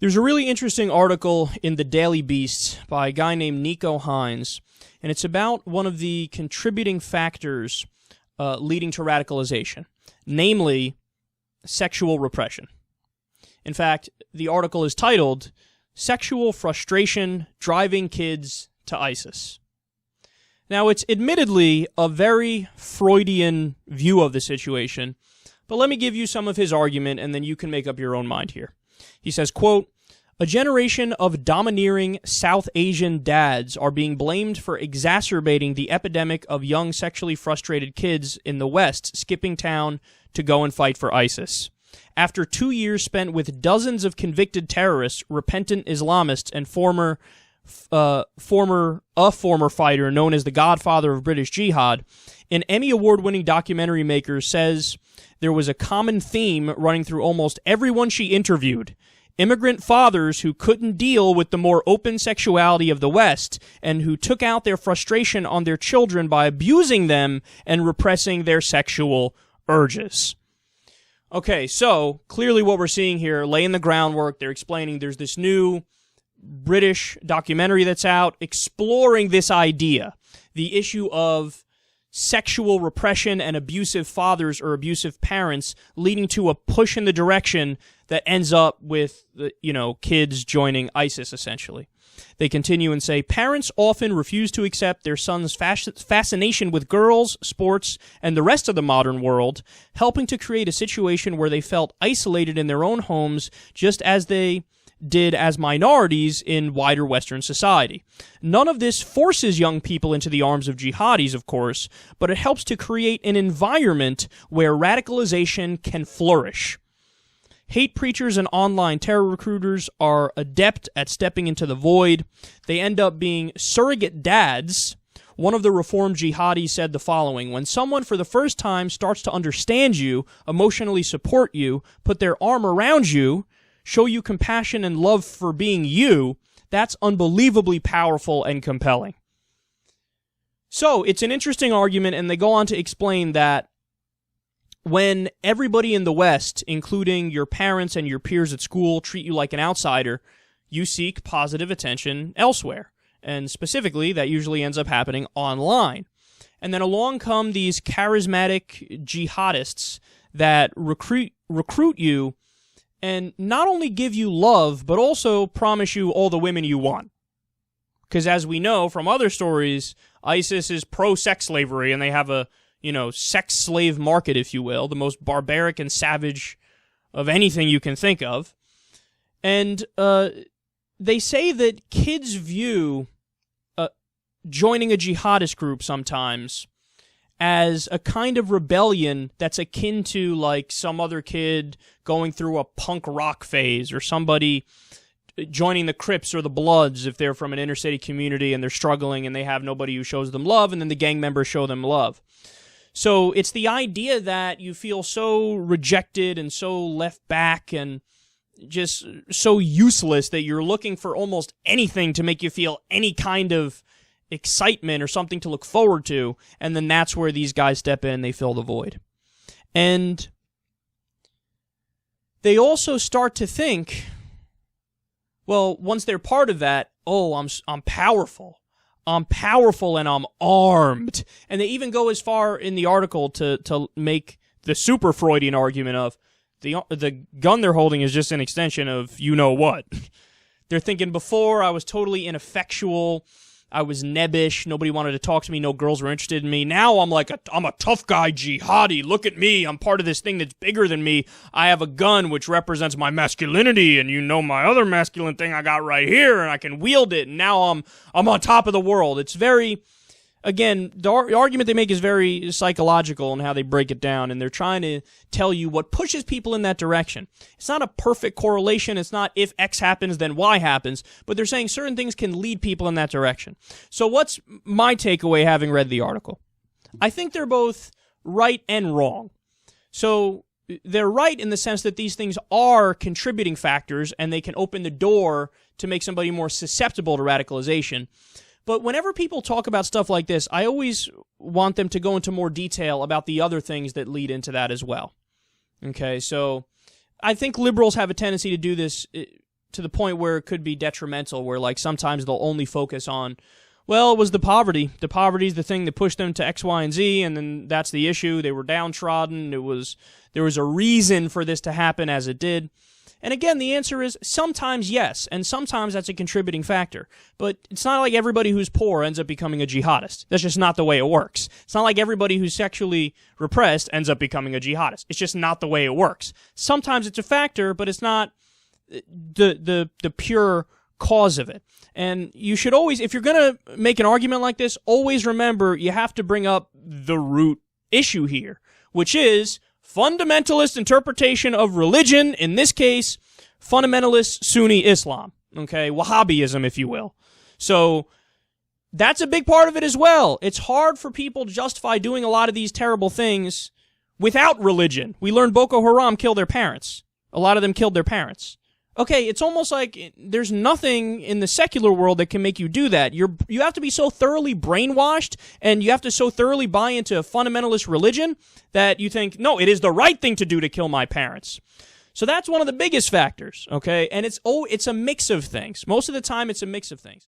There's a really interesting article in the Daily Beast by a guy named Nico Hines, and it's about one of the contributing factors leading to radicalization, namely sexual repression. In fact, the article is titled, Sexual Frustration Driving Kids to ISIS. Now, it's admittedly a very Freudian view of the situation, but let me give you some of his argument, and then you can make up your own mind here. He says, quote, a generation of domineering South Asian dads are being blamed for exacerbating the epidemic of young sexually frustrated kids in the West skipping town to go and fight for ISIS. After 2 years spent with dozens of convicted terrorists, repentant Islamists, and former fighter known as the Godfather of British Jihad, an Emmy Award-winning documentary maker says there was a common theme running through almost everyone she interviewed. Immigrant fathers who couldn't deal with the more open sexuality of the West and who took out their frustration on their children by abusing them and repressing their sexual urges. Okay, so clearly what we're seeing here, laying the groundwork, they're explaining there's this new British documentary that's out exploring this idea, the issue of sexual repression and abusive fathers or abusive parents leading to a push in the direction that ends up with, kids joining ISIS, essentially. They continue and say, parents often refuse to accept their son's fascination with girls, sports, and the rest of the modern world, helping to create a situation where they felt isolated in their own homes, just as they did as minorities in wider Western society. None of this forces young people into the arms of jihadis, of course, but it helps to create an environment where radicalization can flourish. Hate preachers and online terror recruiters are adept at stepping into the void. They end up being surrogate dads. One of the reformed jihadis said the following, when someone for the first time starts to understand you, emotionally support you, put their arm around you, show you compassion and love for being you, that's unbelievably powerful and compelling. So, it's an interesting argument, and they go on to explain that when everybody in the West, including your parents and your peers at school, treat you like an outsider, you seek positive attention elsewhere. And specifically, that usually ends up happening online. And then along come these charismatic jihadists that recruit you and not only give you love, but also promise you all the women you want. Because as we know from other stories, ISIS is pro-sex slavery, and they have a, sex slave market, if you will, the most barbaric and savage of anything you can think of. And they say that kids view joining a jihadist group sometimes as a kind of rebellion that's akin to, like, some other kid going through a punk rock phase, or somebody joining the Crips or the Bloods if they're from an inner city community and they're struggling and they have nobody who shows them love, and then the gang members show them love. So it's the idea that you feel so rejected and so left back and just so useless that you're looking for almost anything to make you feel any kind of excitement or something to look forward to, and then that's where these guys step in, they fill the void. And they also start to think, well, once they're part of that, oh, I'm powerful. I'm powerful and I'm armed. And they even go as far in the article to make the super Freudian argument of the gun they're holding is just an extension of you-know-what. They're thinking, before I was totally ineffectual, I was nebbish, nobody wanted to talk to me, no girls were interested in me. Now I'm a tough guy jihadi, look at me, I'm part of this thing that's bigger than me. I have a gun which represents my masculinity, and my other masculine thing I got right here, and I can wield it, and now I'm on top of the world. It's very, again, the argument they make is very psychological in how they break it down, and they're trying to tell you what pushes people in that direction. It's not a perfect correlation. It's not if X happens, then Y happens, but they're saying certain things can lead people in that direction. So what's my takeaway having read the article? I think they're both right and wrong. So they're right in the sense that these things are contributing factors, and they can open the door to make somebody more susceptible to radicalization. But whenever people talk about stuff like this, I always want them to go into more detail about the other things that lead into that as well. Okay, so I think liberals have a tendency to do this to the point where it could be detrimental, where like sometimes they'll only focus on, well, it was the poverty. The poverty is the thing that pushed them to X, Y, and Z, and then that's the issue. They were downtrodden. There was a reason for this to happen as it did. And again, the answer is sometimes yes, and sometimes that's a contributing factor. But it's not like everybody who's poor ends up becoming a jihadist. That's just not the way it works. It's not like everybody who's sexually repressed ends up becoming a jihadist. It's just not the way it works. Sometimes it's a factor, but it's not the pure cause of it. And you should always, if you're going to make an argument like this, always remember you have to bring up the root issue here, which is fundamentalist interpretation of religion, in this case, fundamentalist Sunni Islam, okay, Wahhabism, if you will. So that's a big part of it as well. It's hard for people to justify doing a lot of these terrible things without religion. We learned Boko Haram killed their parents. A lot of them killed their parents. Okay, it's almost like there's nothing in the secular world that can make you do that. You have to be so thoroughly brainwashed, and you have to so thoroughly buy into a fundamentalist religion that you think, no, it is the right thing to do to kill my parents. So that's one of the biggest factors, okay? And it's a mix of things. Most of the time, it's a mix of things.